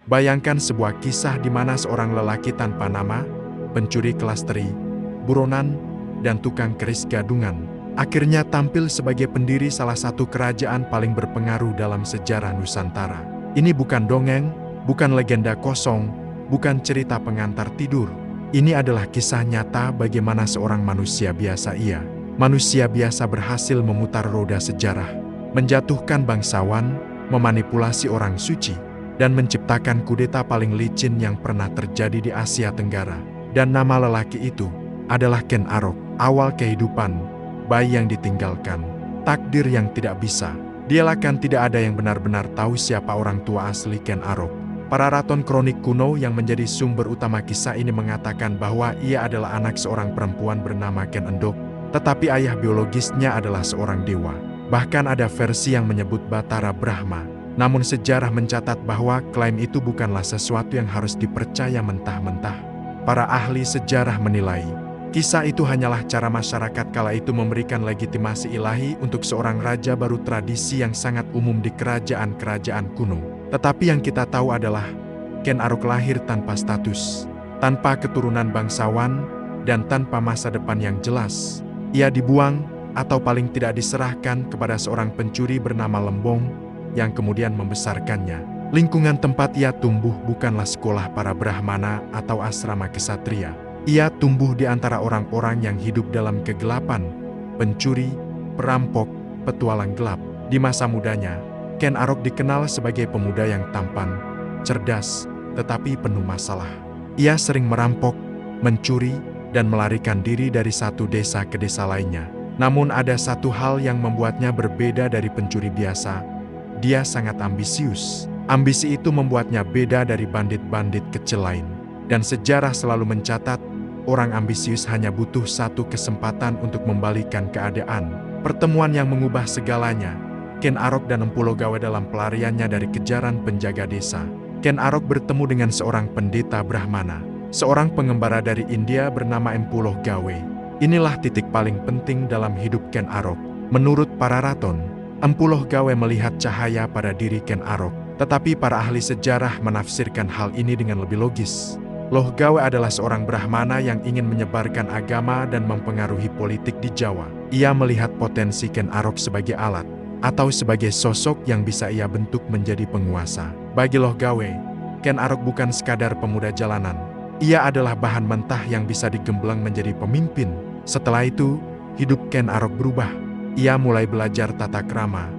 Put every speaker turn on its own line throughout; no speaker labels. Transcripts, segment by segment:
Bayangkan sebuah kisah di mana seorang lelaki tanpa nama, pencuri kelas teri, buronan, dan tukang keris gadungan, akhirnya tampil sebagai pendiri salah satu kerajaan paling berpengaruh dalam sejarah Nusantara. Ini bukan dongeng, bukan legenda kosong, bukan cerita pengantar tidur. Ini adalah kisah nyata bagaimana seorang manusia biasa manusia biasa berhasil memutar roda sejarah, menjatuhkan bangsawan, memanipulasi orang suci, dan menciptakan kudeta paling licin yang pernah terjadi di Asia Tenggara. Dan nama lelaki itu adalah Ken Arok. Awal kehidupan, bayi yang ditinggalkan, takdir yang tidak bisa. Dialah kan tidak ada yang benar-benar tahu siapa orang tua asli Ken Arok. Para raton kronik kuno yang menjadi sumber utama kisah ini mengatakan bahwa ia adalah anak seorang perempuan bernama Ken Endok, tetapi ayah biologisnya adalah seorang dewa. Bahkan ada versi yang menyebut Batara Brahma. Namun sejarah mencatat bahwa klaim itu bukanlah sesuatu yang harus dipercaya mentah-mentah. Para ahli sejarah menilai, kisah itu hanyalah cara masyarakat kala itu memberikan legitimasi ilahi untuk seorang raja baru, tradisi yang sangat umum di kerajaan-kerajaan kuno. Tetapi yang kita tahu adalah, Ken Arok lahir tanpa status, tanpa keturunan bangsawan, dan tanpa masa depan yang jelas. Ia dibuang, atau paling tidak diserahkan kepada seorang pencuri bernama Lembong, yang kemudian membesarkannya. Lingkungan tempat ia tumbuh bukanlah sekolah para Brahmana atau asrama kesatria. Ia tumbuh di antara orang-orang yang hidup dalam kegelapan, pencuri, perampok, petualang gelap. Di masa mudanya, Ken Arok dikenal sebagai pemuda yang tampan, cerdas, tetapi penuh masalah. Ia sering merampok, mencuri, dan melarikan diri dari satu desa ke desa lainnya. Namun ada satu hal yang membuatnya berbeda dari pencuri biasa. Dia sangat ambisius. Ambisi itu membuatnya beda dari bandit-bandit kecil lain. Dan sejarah selalu mencatat, orang ambisius hanya butuh satu kesempatan untuk membalikan keadaan. Pertemuan yang mengubah segalanya. Ken Arok dan Empu Lohgawe dalam pelariannya dari kejaran penjaga desa. Ken Arok bertemu dengan seorang pendeta Brahmana, seorang pengembara dari India bernama Empu Lohgawe. Inilah titik paling penting dalam hidup Ken Arok. Menurut para raton, Empu Lohgawe melihat cahaya pada diri Ken Arok, tetapi para ahli sejarah menafsirkan hal ini dengan lebih logis. Lohgawe adalah seorang Brahmana yang ingin menyebarkan agama dan mempengaruhi politik di Jawa. Ia melihat potensi Ken Arok sebagai alat, atau sebagai sosok yang bisa ia bentuk menjadi penguasa. Bagi Lohgawe, Ken Arok bukan sekadar pemuda jalanan. Ia adalah bahan mentah yang bisa digembleng menjadi pemimpin. Setelah itu, hidup Ken Arok berubah. Ia mulai belajar tata krama,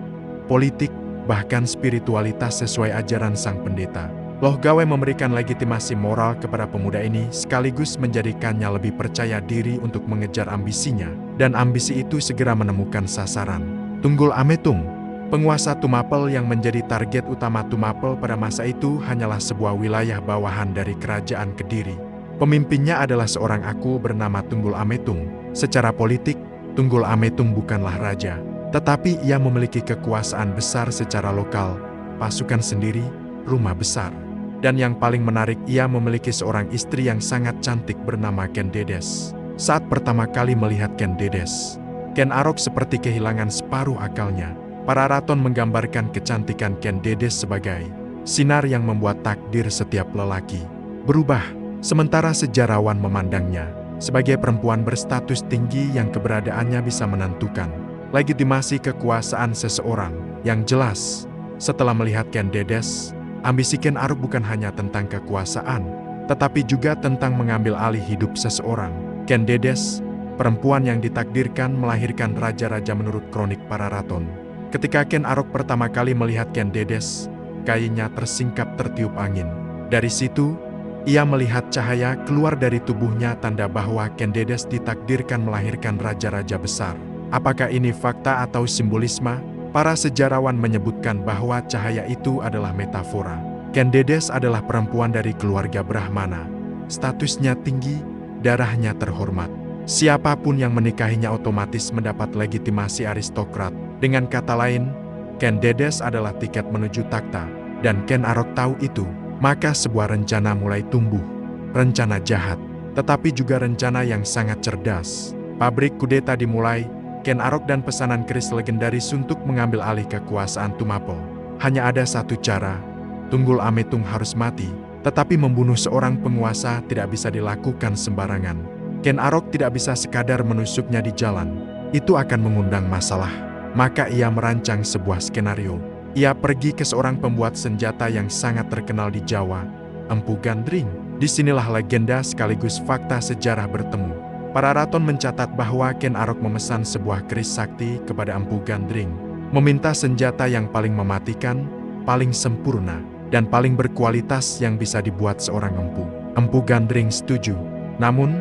politik, bahkan spiritualitas sesuai ajaran sang pendeta. Lohgawe memberikan legitimasi moral kepada pemuda ini sekaligus menjadikannya lebih percaya diri untuk mengejar ambisinya. Dan ambisi itu segera menemukan sasaran. Tunggul Ametung, penguasa Tumapel yang menjadi target utama Tumapel pada masa itu hanyalah sebuah wilayah bawahan dari kerajaan Kediri. Pemimpinnya adalah seorang aku bernama Tunggul Ametung. Secara politik, Tunggul Ametung bukanlah raja, tetapi ia memiliki kekuasaan besar secara lokal, pasukan sendiri, rumah besar. Dan yang paling menarik, ia memiliki seorang istri yang sangat cantik bernama Ken Dedes. Saat pertama kali melihat Ken Dedes, Ken Arok seperti kehilangan separuh akalnya. Para raton menggambarkan kecantikan Ken Dedes sebagai sinar yang membuat takdir setiap lelaki berubah, sementara sejarawan memandangnya sebagai perempuan berstatus tinggi yang keberadaannya bisa menentukan legitimasi kekuasaan seseorang. Yang jelas, setelah melihat Ken Dedes, ambisi Ken Arok bukan hanya tentang kekuasaan, tetapi juga tentang mengambil alih hidup seseorang. Ken Dedes, perempuan yang ditakdirkan melahirkan raja-raja menurut kronik para raton. Ketika Ken Arok pertama kali melihat Ken Dedes, kainnya tersingkap tertiup angin. Dari situ, ia melihat cahaya keluar dari tubuhnya, tanda bahwa Ken Dedes ditakdirkan melahirkan raja-raja besar. Apakah ini fakta atau simbolisme? Para sejarawan menyebutkan bahwa cahaya itu adalah metafora. Ken Dedes adalah perempuan dari keluarga Brahmana. Statusnya tinggi, darahnya terhormat. Siapapun yang menikahinya otomatis mendapat legitimasi aristokrat. Dengan kata lain, Ken Dedes adalah tiket menuju takhta. Dan Ken Arok tahu itu. Maka sebuah rencana mulai tumbuh. Rencana jahat, tetapi juga rencana yang sangat cerdas. Pabrik kudeta dimulai. Ken Arok dan pesanan keris legendaris untuk mengambil alih kekuasaan Tumapel. Hanya ada satu cara, Tunggul Ametung harus mati. Tetapi membunuh seorang penguasa tidak bisa dilakukan sembarangan. Ken Arok tidak bisa sekadar menusuknya di jalan. Itu akan mengundang masalah. Maka ia merancang sebuah skenario. Ia pergi ke seorang pembuat senjata yang sangat terkenal di Jawa, Empu Gandring. Disinilah legenda sekaligus fakta sejarah bertemu. Para raton mencatat bahwa Ken Arok memesan sebuah keris sakti kepada Empu Gandring, meminta senjata yang paling mematikan, paling sempurna, dan paling berkualitas yang bisa dibuat seorang empu. Empu Gandring setuju. Namun,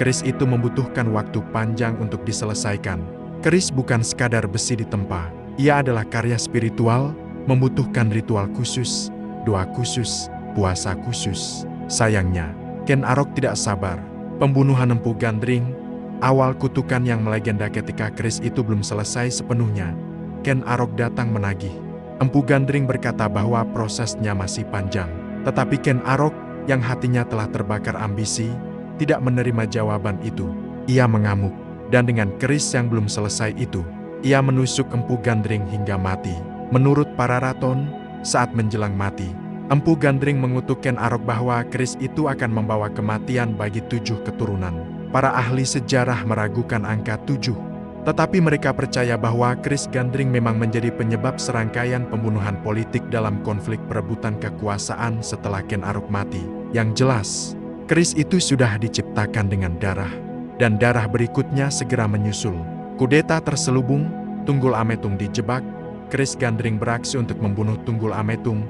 keris itu membutuhkan waktu panjang untuk diselesaikan. Keris bukan sekadar besi ditempa. Ia adalah karya spiritual, membutuhkan ritual khusus, doa khusus, puasa khusus. Sayangnya, Ken Arok tidak sabar. Pembunuhan Empu Gandring, awal kutukan yang melegenda ketika keris itu belum selesai sepenuhnya. Ken Arok datang menagih. Empu Gandring berkata bahwa prosesnya masih panjang. Tetapi Ken Arok, yang hatinya telah terbakar ambisi, tidak menerima jawaban itu. Ia mengamuk, dan dengan keris yang belum selesai itu, ia menusuk Empu Gandring hingga mati. Menurut para raton, saat menjelang mati, Empu Gandring mengutuk Ken Arok bahwa keris itu akan membawa kematian bagi 7 keturunan. Para ahli sejarah meragukan angka 7. Tetapi mereka percaya bahwa keris Gandring memang menjadi penyebab serangkaian pembunuhan politik dalam konflik perebutan kekuasaan setelah Ken Arok mati. Yang jelas, keris itu sudah diciptakan dengan darah, dan darah berikutnya segera menyusul. Kudeta terselubung, Tunggul Ametung dijebak, keris Gandring beraksi untuk membunuh Tunggul Ametung.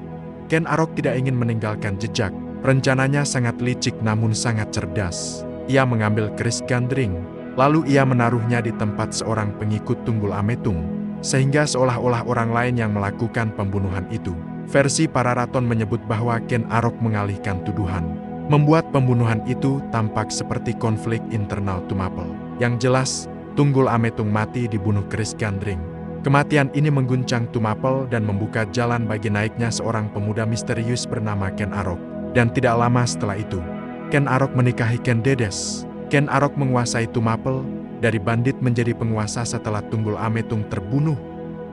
Ken Arok tidak ingin meninggalkan jejak. Rencananya sangat licik namun sangat cerdas. Ia mengambil keris Gandring, lalu ia menaruhnya di tempat seorang pengikut Tunggul Ametung, sehingga seolah-olah orang lain yang melakukan pembunuhan itu. Versi para raton menyebut bahwa Ken Arok mengalihkan tuduhan, membuat pembunuhan itu tampak seperti konflik internal Tumapel. Yang jelas, Tunggul Ametung mati dibunuh keris Gandring. Kematian ini mengguncang Tumapel dan membuka jalan bagi naiknya seorang pemuda misterius bernama Ken Arok. Dan tidak lama setelah itu, Ken Arok menikahi Ken Dedes. Ken Arok menguasai Tumapel, dari bandit menjadi penguasa setelah Tunggul Ametung terbunuh.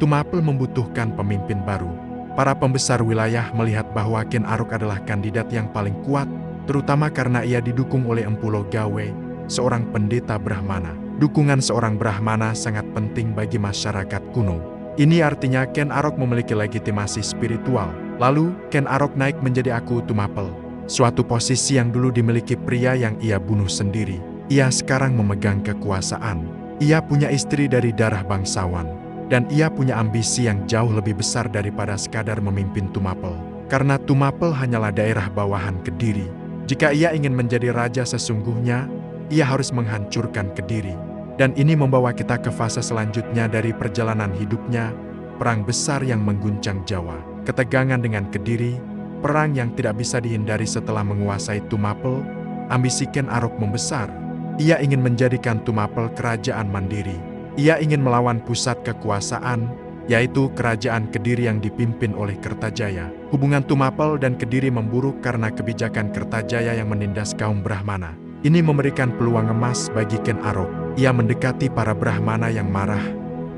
Tumapel membutuhkan pemimpin baru. Para pembesar wilayah melihat bahwa Ken Arok adalah kandidat yang paling kuat, terutama karena ia didukung oleh Empu Logawe, seorang pendeta Brahmana. Dukungan seorang Brahmana sangat penting bagi masyarakat kuno. Ini artinya Ken Arok memiliki legitimasi spiritual. Lalu, Ken Arok naik menjadi Aku Tumapel, suatu posisi yang dulu dimiliki pria yang ia bunuh sendiri. Ia sekarang memegang kekuasaan. Ia punya istri dari darah bangsawan, dan ia punya ambisi yang jauh lebih besar daripada sekadar memimpin Tumapel. Karena Tumapel hanyalah daerah bawahan Kediri. Jika ia ingin menjadi raja sesungguhnya, ia harus menghancurkan Kediri. Dan ini membawa kita ke fase selanjutnya dari perjalanan hidupnya, perang besar yang mengguncang Jawa. Ketegangan dengan Kediri, perang yang tidak bisa dihindari setelah menguasai Tumapel. Ambisi Ken Arok membesar. Ia ingin menjadikan Tumapel kerajaan mandiri. Ia ingin melawan pusat kekuasaan, yaitu kerajaan Kediri yang dipimpin oleh Kertajaya. Hubungan Tumapel dan Kediri memburuk karena kebijakan Kertajaya yang menindas kaum Brahmana. Ini memberikan peluang emas bagi Ken Arok. Ia mendekati para Brahmana yang marah,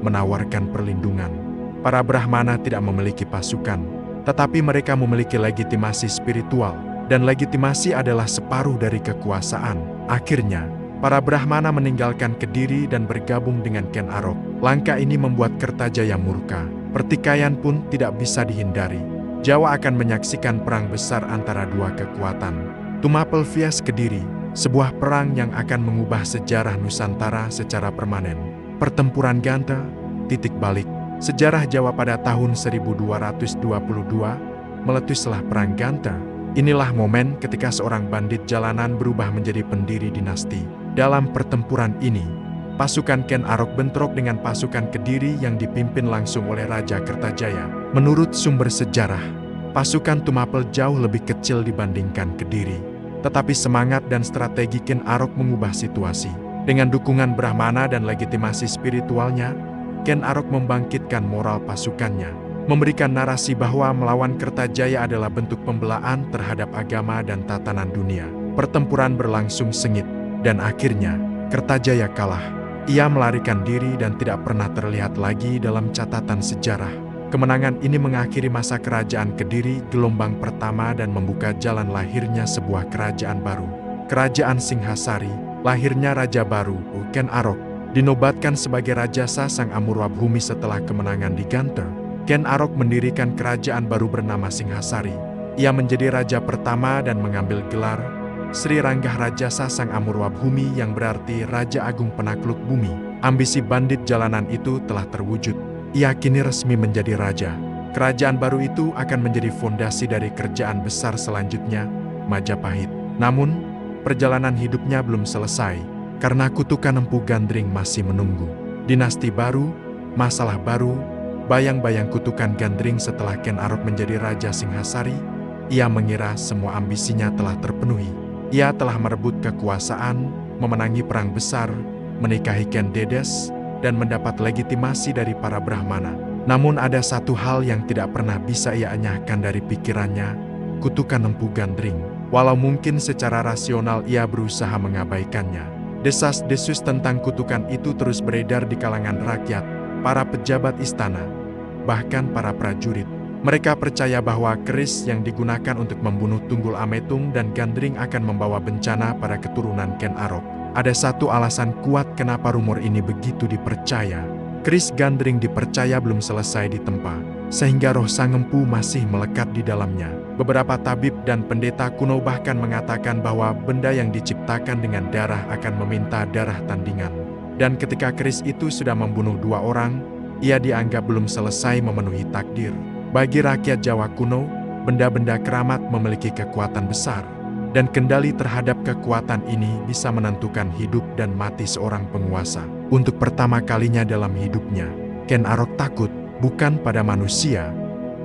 menawarkan perlindungan. Para Brahmana tidak memiliki pasukan, tetapi mereka memiliki legitimasi spiritual, dan legitimasi adalah separuh dari kekuasaan. Akhirnya, para Brahmana meninggalkan Kediri dan bergabung dengan Ken Arok. Langkah ini membuat Kertajaya murka. Pertikaian pun tidak bisa dihindari. Jawa akan menyaksikan perang besar antara dua kekuatan. Tumapel vs Kediri, sebuah perang yang akan mengubah sejarah Nusantara secara permanen. Pertempuran Ganta, titik balik. Sejarah Jawa pada tahun 1222, meletuslah Perang Ganta. Inilah momen ketika seorang bandit jalanan berubah menjadi pendiri dinasti. Dalam pertempuran ini, pasukan Ken Arok bentrok dengan pasukan Kediri yang dipimpin langsung oleh Raja Kertajaya. Menurut sumber sejarah, pasukan Tumapel jauh lebih kecil dibandingkan Kediri. Tetapi semangat dan strategi Ken Arok mengubah situasi. Dengan dukungan Brahmana dan legitimasi spiritualnya, Ken Arok membangkitkan moral pasukannya, memberikan narasi bahwa melawan Kertajaya adalah bentuk pembelaan terhadap agama dan tatanan dunia. Pertempuran berlangsung sengit, dan akhirnya Kertajaya kalah. Ia melarikan diri dan tidak pernah terlihat lagi dalam catatan sejarah. Kemenangan ini mengakhiri masa kerajaan Kediri gelombang pertama dan membuka jalan lahirnya sebuah kerajaan baru. Kerajaan Singhasari, lahirnya raja baru, Ken Arok, dinobatkan sebagai Raja Sasang Amurwabhumi setelah kemenangan di Ganter. Ken Arok mendirikan kerajaan baru bernama Singhasari. Ia menjadi raja pertama dan mengambil gelar Sri Ranggah Raja Sasang Amurwabhumi yang berarti Raja Agung Penakluk Bumi. Ambisi bandit jalanan itu telah terwujud. Ia kini resmi menjadi raja. Kerajaan baru itu akan menjadi fondasi dari kerajaan besar selanjutnya, Majapahit. Namun, perjalanan hidupnya belum selesai, karena kutukan Empu Gandring masih menunggu. Dinasti baru, masalah baru, bayang-bayang kutukan Gandring setelah Ken Arok menjadi Raja Singhasari. Ia mengira semua ambisinya telah terpenuhi. Ia telah merebut kekuasaan, memenangi perang besar, menikahi Ken Dedes, dan mendapat legitimasi dari para Brahmana. Namun ada satu hal yang tidak pernah bisa ia enyahkan dari pikirannya, kutukan Empu Gandring. Walau mungkin secara rasional ia berusaha mengabaikannya. Desas-desus tentang kutukan itu terus beredar di kalangan rakyat, para pejabat istana, bahkan para prajurit. Mereka percaya bahwa keris yang digunakan untuk membunuh Tunggul Ametung dan Gandring akan membawa bencana pada keturunan Ken Arok. Ada satu alasan kuat kenapa rumor ini begitu dipercaya. Keris Gandring dipercaya belum selesai ditempa, sehingga roh sang empu masih melekat di dalamnya. Beberapa tabib dan pendeta kuno bahkan mengatakan bahwa benda yang diciptakan dengan darah akan meminta darah tandingan. Dan ketika keris itu sudah membunuh 2 orang, ia dianggap belum selesai memenuhi takdir. Bagi rakyat Jawa kuno, benda-benda keramat memiliki kekuatan besar. Dan kendali terhadap kekuatan ini bisa menentukan hidup dan mati seorang penguasa. Untuk pertama kalinya dalam hidupnya, Ken Arok takut, bukan pada manusia,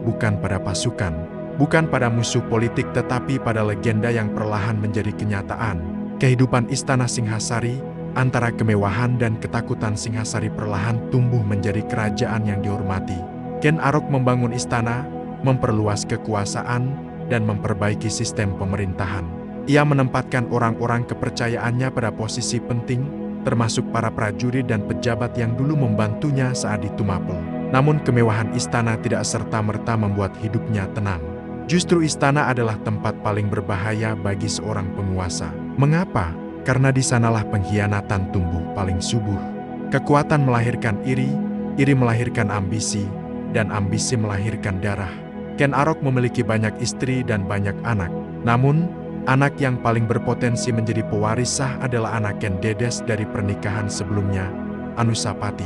bukan pada pasukan, bukan pada musuh politik tetapi pada legenda yang perlahan menjadi kenyataan. Kehidupan istana Singhasari, antara kemewahan dan ketakutan Singhasari perlahan tumbuh menjadi kerajaan yang dihormati. Ken Arok membangun istana, memperluas kekuasaan, dan memperbaiki sistem pemerintahan. Ia menempatkan orang-orang kepercayaannya pada posisi penting, termasuk para prajurit dan pejabat yang dulu membantunya saat di Tumapel. Namun kemewahan istana tidak serta-merta membuat hidupnya tenang. Justru istana adalah tempat paling berbahaya bagi seorang penguasa. Mengapa? Karena di sanalah pengkhianatan tumbuh paling subur. Kekuatan melahirkan iri, iri melahirkan ambisi, dan ambisi melahirkan darah. Ken Arok memiliki banyak istri dan banyak anak. Namun, anak yang paling berpotensi menjadi pewaris sah adalah anak Ken Dedes dari pernikahan sebelumnya, Anusapati,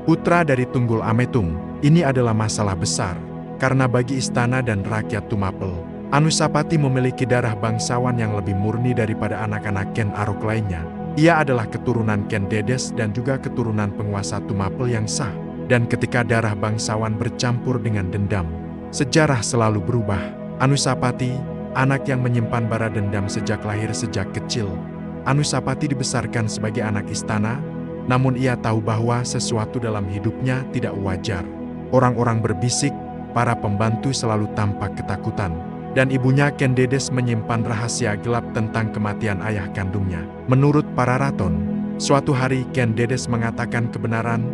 putra dari Tunggul Ametung. Ini adalah masalah besar, karena bagi istana dan rakyat Tumapel, Anusapati memiliki darah bangsawan yang lebih murni daripada anak-anak Ken Arok lainnya. Ia adalah keturunan Ken Dedes dan juga keturunan penguasa Tumapel yang sah. Dan ketika darah bangsawan bercampur dengan dendam, sejarah selalu berubah. Anusapati, anak yang menyimpan bara dendam sejak lahir sejak kecil. Anusapati dibesarkan sebagai anak istana, namun ia tahu bahwa sesuatu dalam hidupnya tidak wajar. Orang-orang berbisik, para pembantu selalu tampak ketakutan. Dan ibunya Ken Dedes menyimpan rahasia gelap tentang kematian ayah kandungnya. Menurut para raton, suatu hari Ken Dedes mengatakan kebenaran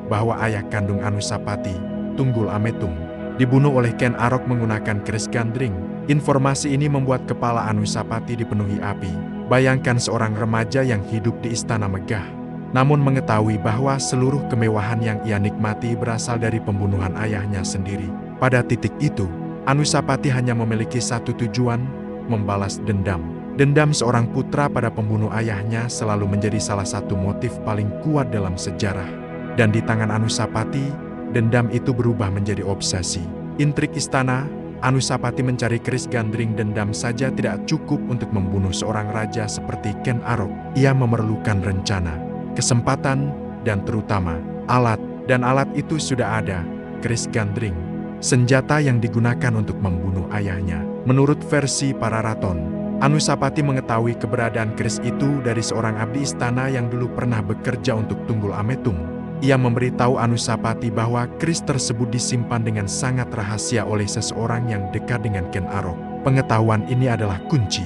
bahwa ayah kandung Anusapati, Tunggul Ametung, dibunuh oleh Ken Arok menggunakan keris Gandring. Informasi ini membuat kepala Anusapati dipenuhi api. Bayangkan seorang remaja yang hidup di istana megah, namun mengetahui bahwa seluruh kemewahan yang ia nikmati berasal dari pembunuhan ayahnya sendiri. Pada titik itu, Anusapati hanya memiliki satu tujuan, membalas dendam. Dendam seorang putra pada pembunuh ayahnya selalu menjadi salah satu motif paling kuat dalam sejarah. Dan di tangan Anusapati, dendam itu berubah menjadi obsesi. Intrik istana, Anusapati mencari keris Gandring. Dendam saja tidak cukup untuk membunuh seorang raja seperti Ken Arok. Ia memerlukan rencana, kesempatan, dan terutama alat. Dan alat itu sudah ada, keris Gandring. Senjata yang digunakan untuk membunuh ayahnya. Menurut versi para raton, Anusapati mengetahui keberadaan keris itu dari seorang abdi istana yang dulu pernah bekerja untuk Tunggul Ametung. Ia memberitahu Anusapati bahwa keris tersebut disimpan dengan sangat rahasia oleh seseorang yang dekat dengan Ken Arok. Pengetahuan ini adalah kunci,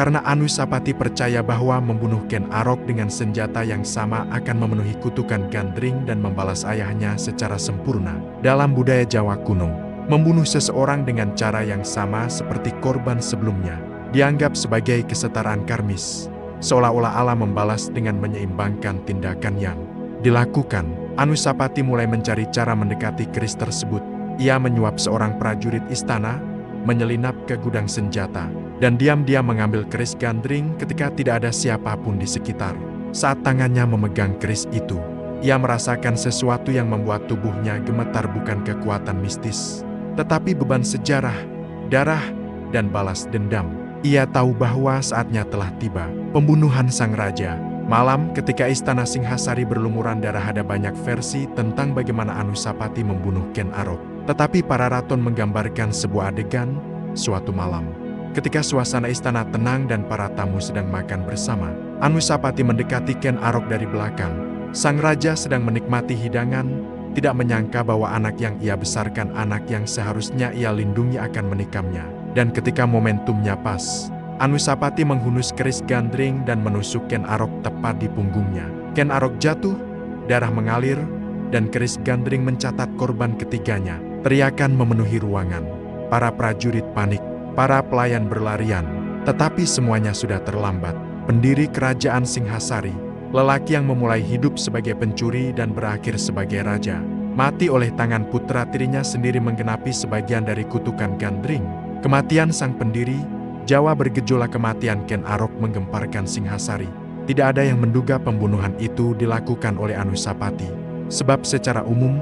karena Anusapati percaya bahwa membunuh Ken Arok dengan senjata yang sama akan memenuhi kutukan Gandring dan membalas ayahnya secara sempurna. Dalam budaya Jawa kuno, membunuh seseorang dengan cara yang sama seperti korban sebelumnya dianggap sebagai kesetaraan karmis, seolah-olah Allah membalas dengan menyeimbangkan tindakan yang dilakukan. Anusapati mulai mencari cara mendekati keris tersebut. Ia menyuap seorang prajurit istana, menyelinap ke gudang senjata, dan diam-diam mengambil keris Gandring ketika tidak ada siapapun di sekitar. Saat tangannya memegang keris itu, ia merasakan sesuatu yang membuat tubuhnya gemetar, bukan kekuatan mistis, tetapi beban sejarah, darah, dan balas dendam. Ia tahu bahwa saatnya telah tiba. Pembunuhan sang raja. Malam ketika istana Singhasari berlumuran darah, ada banyak versi tentang bagaimana Anusapati membunuh Ken Arok. Tetapi para raton menggambarkan sebuah adegan suatu malam. Ketika suasana istana tenang dan para tamu sedang makan bersama, Anusapati mendekati Ken Arok dari belakang. Sang raja sedang menikmati hidangan, tidak menyangka bahwa anak yang ia besarkan, anak yang seharusnya ia lindungi, akan menikamnya. Dan ketika momentumnya pas, Anusapati menghunus keris Gandring dan menusuk Ken Arok tepat di punggungnya. Ken Arok jatuh, darah mengalir, dan keris Gandring mencatat korban ketiganya. Teriakan memenuhi ruangan. Para prajurit panik, para pelayan berlarian. Tetapi semuanya sudah terlambat. Pendiri kerajaan Singhasari, lelaki yang memulai hidup sebagai pencuri dan berakhir sebagai raja, mati oleh tangan putra tirinya sendiri, menggenapi sebagian dari kutukan Gandring. Kematian sang pendiri, Jawa bergejolak. Kematian Ken Arok menggemparkan Singhasari. Tidak ada yang menduga pembunuhan itu dilakukan oleh Anusapati. Sebab secara umum,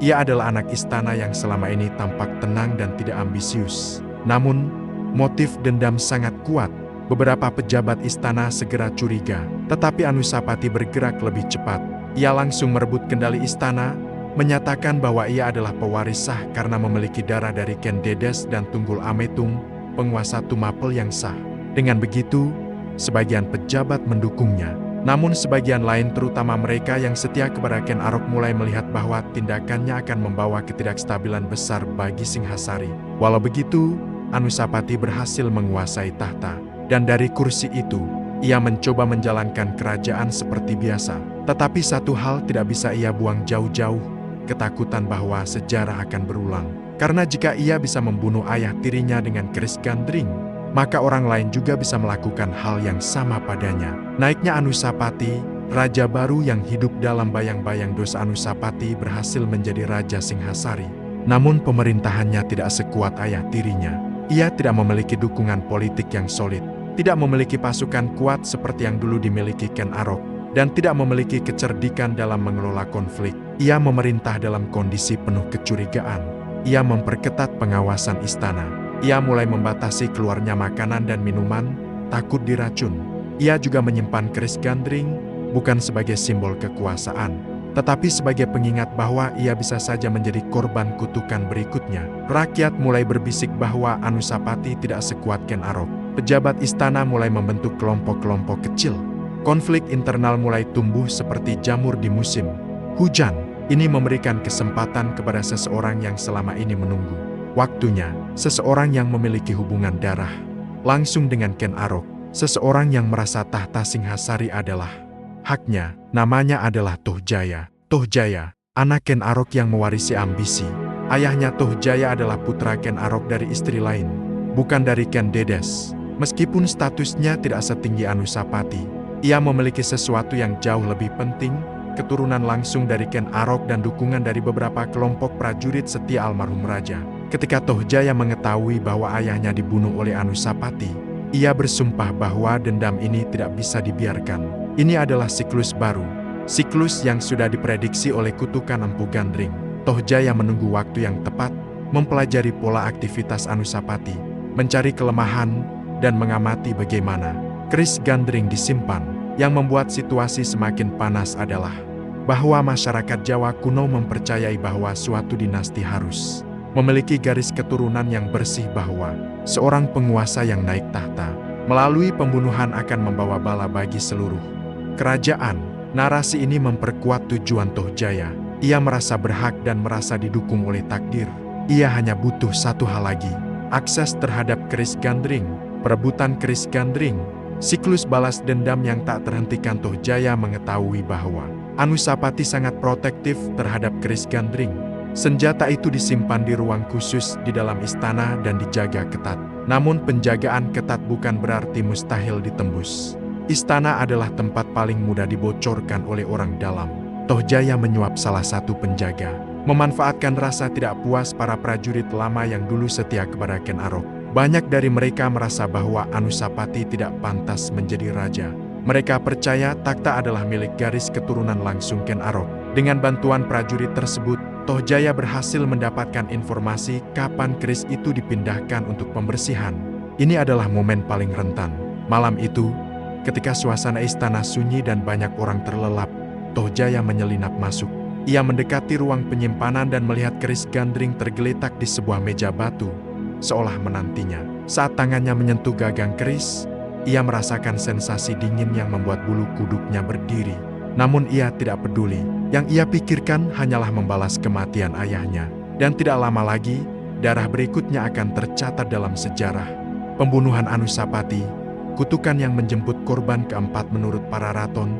ia adalah anak istana yang selama ini tampak tenang dan tidak ambisius. Namun, motif dendam sangat kuat. Beberapa pejabat istana segera curiga, tetapi Anusapati bergerak lebih cepat. Ia langsung merebut kendali istana, menyatakan bahwa ia adalah pewaris sah karena memiliki darah dari Ken Dedes dan Tunggul Ametung, penguasa Tumapel yang sah. Dengan begitu, sebagian pejabat mendukungnya. Namun sebagian lain, terutama mereka yang setia kepada Ken Arok, mulai melihat bahwa tindakannya akan membawa ketidakstabilan besar bagi Singhasari. Walau begitu, Anusapati berhasil menguasai tahta. Dan dari kursi itu, ia mencoba menjalankan kerajaan seperti biasa. Tetapi satu hal tidak bisa ia buang jauh-jauh, ketakutan bahwa sejarah akan berulang. Karena jika ia bisa membunuh ayah tirinya dengan keris Gandring, maka orang lain juga bisa melakukan hal yang sama padanya. Naiknya Anusapati, raja baru yang hidup dalam bayang-bayang dosa. Anusapati berhasil menjadi raja Singhasari. Namun pemerintahannya tidak sekuat ayah tirinya. Ia tidak memiliki dukungan politik yang solid, tidak memiliki pasukan kuat seperti yang dulu dimiliki Ken Arok, dan tidak memiliki kecerdikan dalam mengelola konflik. Ia memerintah dalam kondisi penuh kecurigaan. Ia memperketat pengawasan istana. Ia mulai membatasi keluarnya makanan dan minuman, takut diracun. Ia juga menyimpan keris Gandring, bukan sebagai simbol kekuasaan, tetapi sebagai pengingat bahwa ia bisa saja menjadi korban kutukan berikutnya. Rakyat mulai berbisik bahwa Anusapati tidak sekuat Ken Arok. Pejabat istana mulai membentuk kelompok-kelompok kecil. Konflik internal mulai tumbuh seperti jamur di musim hujan. Ini memberikan kesempatan kepada seseorang yang selama ini menunggu waktunya, seseorang yang memiliki hubungan darah langsung dengan Ken Arok, seseorang yang merasa tahta Singhasari adalah haknya. Namanya adalah Tohjaya. Tohjaya, anak Ken Arok yang mewarisi ambisi. Ayahnya Tohjaya adalah putra Ken Arok dari istri lain, bukan dari Ken Dedes. Meskipun statusnya tidak setinggi Anusapati, ia memiliki sesuatu yang jauh lebih penting, keturunan langsung dari Ken Arok dan dukungan dari beberapa kelompok prajurit setia almarhum raja. Ketika Tohjaya mengetahui bahwa ayahnya dibunuh oleh Anusapati, ia bersumpah bahwa dendam ini tidak bisa dibiarkan. Ini adalah siklus baru, siklus yang sudah diprediksi oleh kutukan Empu Gandring. Tohjaya menunggu waktu yang tepat, mempelajari pola aktivitas Anusapati, mencari kelemahan, dan mengamati bagaimana keris Gandring disimpan. Yang membuat situasi semakin panas adalah bahwa masyarakat Jawa kuno mempercayai bahwa suatu dinasti harus memiliki garis keturunan yang bersih, bahwa seorang penguasa yang naik tahta melalui pembunuhan akan membawa bala bagi seluruh kerajaan. Narasi ini memperkuat tujuan Tohjaya. Ia merasa berhak dan merasa didukung oleh takdir. Ia hanya butuh satu hal lagi, akses terhadap keris Gandring. perebutan keris gandring, siklus balas dendam yang tak terhentikan. Tohjaya mengetahui bahwa Anusapati sangat protektif terhadap keris gandring. Senjata itu disimpan di ruang khusus di dalam istana dan dijaga ketat. Namun penjagaan ketat bukan berarti mustahil ditembus. Istana adalah tempat paling mudah dibocorkan oleh orang dalam. Tohjaya menyuap salah satu penjaga, memanfaatkan rasa tidak puas para prajurit lama yang dulu setia kepada Ken Arok. Banyak dari mereka merasa bahwa Anusapati tidak pantas menjadi raja. Mereka percaya takhta adalah milik garis keturunan langsung Ken Arok. Dengan bantuan prajurit tersebut, Tohjaya berhasil mendapatkan informasi kapan keris itu dipindahkan untuk pembersihan. Ini adalah momen paling rentan. Malam itu, ketika suasana istana sunyi dan banyak orang terlelap, Tohjaya menyelinap masuk. Ia mendekati ruang penyimpanan dan melihat keris gandring tergeletak di sebuah meja batu, seolah menantinya. Saat tangannya menyentuh gagang keris, ia merasakan sensasi dingin yang membuat bulu kuduknya berdiri. Namun ia tidak peduli. Yang ia pikirkan hanyalah membalas kematian ayahnya. Dan tidak lama lagi, darah berikutnya akan tercatat dalam sejarah. Pembunuhan Anusapati, kutukan yang menjemput korban keempat menurut para raton.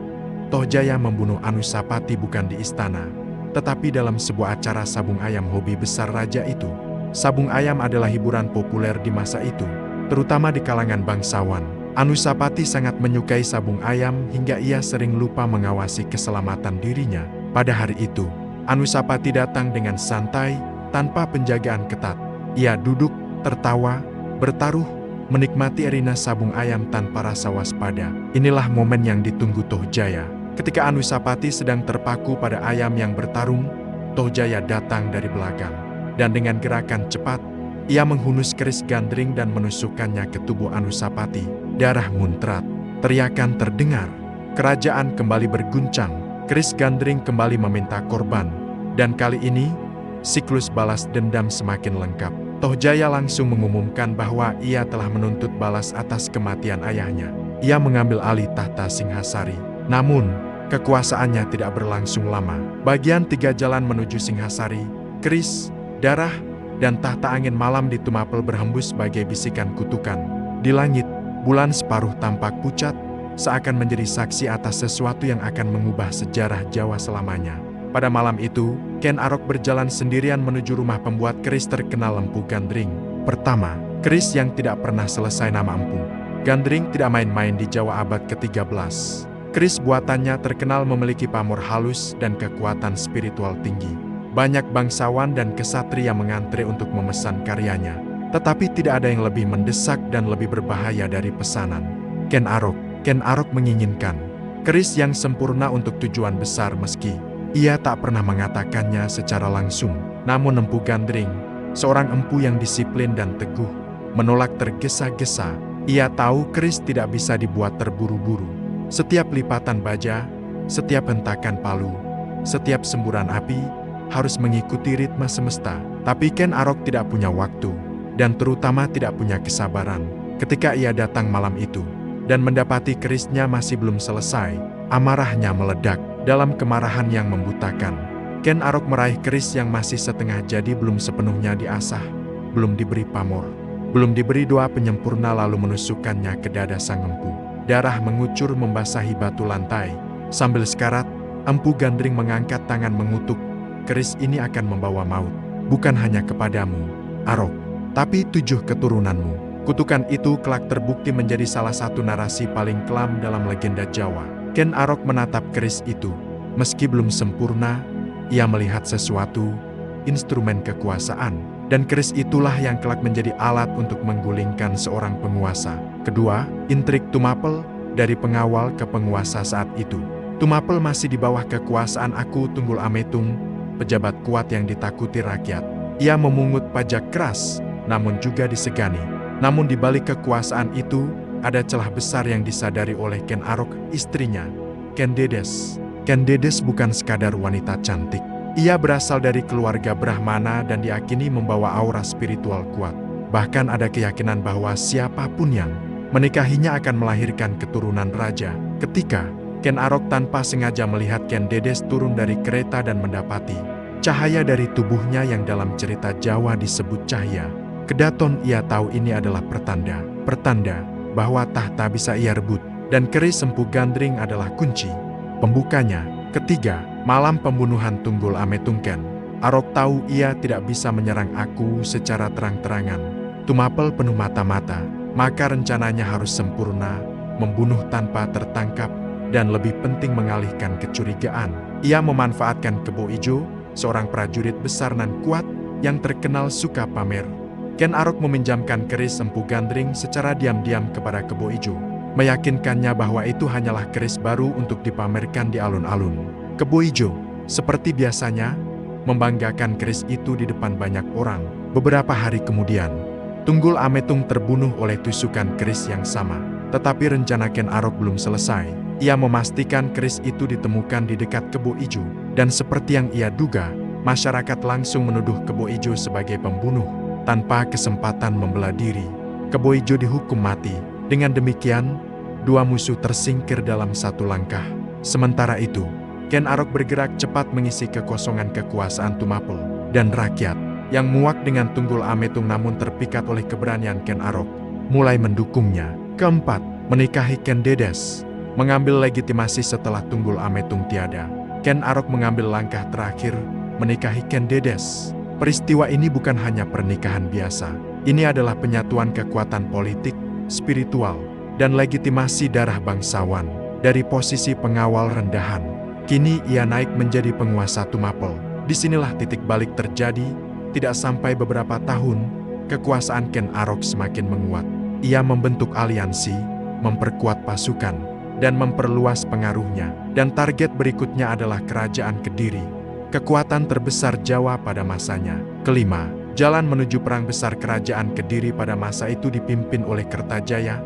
Tohjaya membunuh Anusapati bukan di istana, tetapi dalam sebuah acara sabung ayam hobi besar raja itu. Sabung ayam adalah hiburan populer di masa itu, terutama di kalangan bangsawan. Anusapati sangat menyukai sabung ayam hingga ia sering lupa mengawasi keselamatan dirinya. Pada hari itu, Anusapati datang dengan santai, tanpa penjagaan ketat. Ia duduk, tertawa, bertaruh, menikmati arena sabung ayam tanpa rasa waspada. Inilah momen yang ditunggu Tohjaya. Ketika Anusapati sedang terpaku pada ayam yang bertarung, Tohjaya datang dari belakang. Dan dengan gerakan cepat, ia menghunus keris gandring dan menusukkannya ke tubuh Anusapati. Darah muncrat, teriakan terdengar. Kerajaan kembali berguncang. Keris gandring kembali meminta korban. Dan kali ini, siklus balas dendam semakin lengkap. Tohjaya langsung mengumumkan bahwa ia telah menuntut balas atas kematian ayahnya. Ia mengambil alih tahta Singhasari. Namun, kekuasaannya tidak berlangsung lama. Bagian 3 jalan menuju Singhasari, keris, darah, dan tahta angin malam di Tumapel berhembus sebagai bisikan kutukan. Di langit, bulan separuh tampak pucat, seakan menjadi saksi atas sesuatu yang akan mengubah sejarah Jawa selamanya. Pada malam itu, Ken Arok berjalan sendirian menuju rumah pembuat keris terkenal Empu Gandring. Pertama, keris yang tidak pernah selesai nama Empu Gandring tidak main-main di Jawa abad ke-13. Keris buatannya terkenal memiliki pamor halus dan kekuatan spiritual tinggi. Banyak bangsawan dan kesatria mengantre untuk memesan karyanya. Tetapi tidak ada yang lebih mendesak dan lebih berbahaya dari pesanan Ken Arok. Ken Arok menginginkan keris yang sempurna untuk tujuan besar meski ia tak pernah mengatakannya secara langsung. Namun Empu Gandring, seorang empu yang disiplin dan teguh, menolak tergesa-gesa. Ia tahu keris tidak bisa dibuat terburu-buru. Setiap lipatan baja, setiap hentakan palu, setiap semburan api harus mengikuti ritme semesta. Tapi Ken Arok tidak punya waktu, dan terutama tidak punya kesabaran. Ketika ia datang malam itu, dan mendapati kerisnya masih belum selesai, amarahnya meledak. Dalam kemarahan yang membutakan, Ken Arok meraih keris yang masih setengah jadi belum sepenuhnya diasah, belum diberi pamor, belum diberi doa penyempurna lalu menusukkannya ke dada sang empu. Darah mengucur membasahi batu lantai. Sambil sekarat, Empu Gandring mengangkat tangan mengutuk. Keris ini akan membawa maut, bukan hanya kepadamu, Arok, tapi 7 keturunanmu. Kutukan itu kelak terbukti menjadi salah satu narasi paling kelam dalam legenda Jawa. Ken Arok menatap keris itu. Meski belum sempurna, ia melihat sesuatu, instrumen kekuasaan. Dan keris itulah yang kelak menjadi alat untuk menggulingkan seorang penguasa. Kedua, intrik Tumapel, dari pengawal ke penguasa saat itu. Tumapel masih di bawah kekuasaan Aku Tunggul Ametung, pejabat kuat yang ditakuti rakyat. Ia memungut pajak keras, namun juga disegani. Namun di balik kekuasaan itu, ada celah besar yang disadari oleh Ken Arok, istrinya, Ken Dedes. Ken Dedes bukan sekadar wanita cantik. Ia berasal dari keluarga Brahmana dan diyakini membawa aura spiritual kuat. Bahkan ada keyakinan bahwa siapapun yang menikahinya akan melahirkan keturunan raja. Ketika Ken Arok tanpa sengaja melihat Ken Dedes turun dari kereta dan mendapati cahaya dari tubuhnya yang dalam cerita Jawa disebut cahaya Kedaton ia tahu ini adalah pertanda bahwa tahta bisa ia rebut, dan keris Empu Gandring adalah kunci pembukanya. Ketiga, malam pembunuhan Tunggul Ametungken. Arok tahu ia tidak bisa menyerang aku secara terang-terangan. Tumapel penuh mata-mata, maka rencananya harus sempurna, membunuh tanpa tertangkap, dan lebih penting mengalihkan kecurigaan. Ia memanfaatkan Kebo Ijo, seorang prajurit besar nan kuat, yang terkenal suka pamer. Ken Arok meminjamkan keris Empu Gandring secara diam-diam kepada Kebo Ijo, meyakinkannya bahwa itu hanyalah keris baru untuk dipamerkan di alun-alun. Kebo Ijo, seperti biasanya, membanggakan keris itu di depan banyak orang. Beberapa hari kemudian, Tunggul Ametung terbunuh oleh tusukan keris yang sama. Tetapi rencana Ken Arok belum selesai. Ia memastikan keris itu ditemukan di dekat Kebo Ijo, dan seperti yang ia duga, masyarakat langsung menuduh Kebo Ijo sebagai pembunuh. Tanpa kesempatan membela diri, Kebo Ijo dihukum mati. Dengan demikian, dua musuh tersingkir dalam satu langkah. Sementara itu, Ken Arok bergerak cepat mengisi kekosongan kekuasaan Tumapel dan rakyat yang muak dengan Tunggul Ametung namun terpikat oleh keberanian Ken Arok, mulai mendukungnya. Keempat, menikahi Ken Dedes. Mengambil legitimasi setelah Tunggul Ametung tiada, Ken Arok mengambil langkah terakhir, menikahi Ken Dedes. Peristiwa ini bukan hanya pernikahan biasa. Ini adalah penyatuan kekuatan politik, spiritual, dan legitimasi darah bangsawan. Dari posisi pengawal rendahan, kini ia naik menjadi penguasa Tumapel. Disinilah titik balik terjadi. Tidak sampai beberapa tahun, kekuasaan Ken Arok semakin menguat. Ia membentuk aliansi, memperkuat pasukan, dan memperluas pengaruhnya. Dan target berikutnya adalah Kerajaan Kediri, kekuatan terbesar Jawa pada masanya. Kelima, jalan menuju perang besar Kerajaan Kediri pada masa itu dipimpin oleh Kertajaya,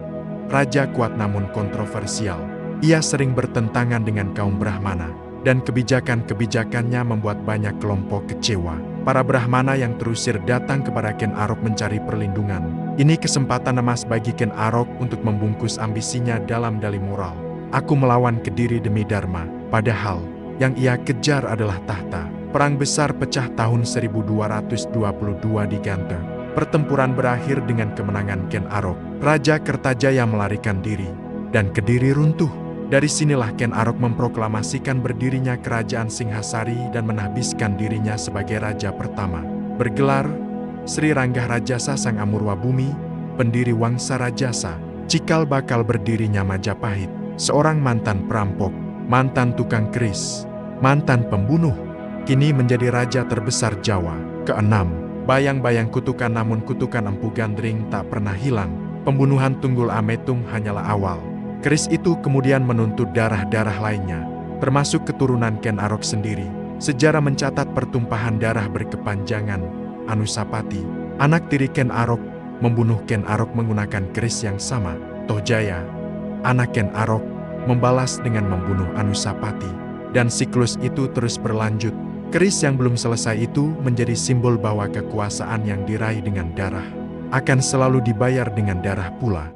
raja kuat namun kontroversial. Ia sering bertentangan dengan kaum Brahmana, dan kebijakan-kebijakannya membuat banyak kelompok kecewa. Para Brahmana yang terusir datang kepada Ken Arok mencari perlindungan. Ini kesempatan emas bagi Ken Arok untuk membungkus ambisinya dalam dalih moral. Aku melawan Kediri demi Dharma, padahal yang ia kejar adalah tahta. Perang besar pecah tahun 1222 di Gante. Pertempuran berakhir dengan kemenangan Ken Arok. Raja Kertajaya melarikan diri, dan Kediri runtuh. Dari sinilah Ken Arok memproklamasikan berdirinya Kerajaan Singhasari dan menahbiskan dirinya sebagai raja pertama. Bergelar Sri Ranggah Rajasa Sang Amurwa Bumi, pendiri Wangsa Rajasa. Cikal bakal berdirinya Majapahit, seorang mantan perampok, mantan tukang keris, mantan pembunuh, kini menjadi raja terbesar Jawa. Keenam, bayang-bayang kutukan namun kutukan Empu Gandring tak pernah hilang. Pembunuhan Tunggul Ametung hanyalah awal. Keris itu kemudian menuntut darah-darah lainnya, termasuk keturunan Ken Arok sendiri. Sejarah mencatat pertumpahan darah berkepanjangan. Anusapati, anak tiri Ken Arok, membunuh Ken Arok menggunakan keris yang sama. Tohjaya, anak Ken Arok, membalas dengan membunuh Anusapati. Dan siklus itu terus berlanjut. Keris yang belum selesai itu menjadi simbol bahwa kekuasaan yang diraih dengan darah akan selalu dibayar dengan darah pula.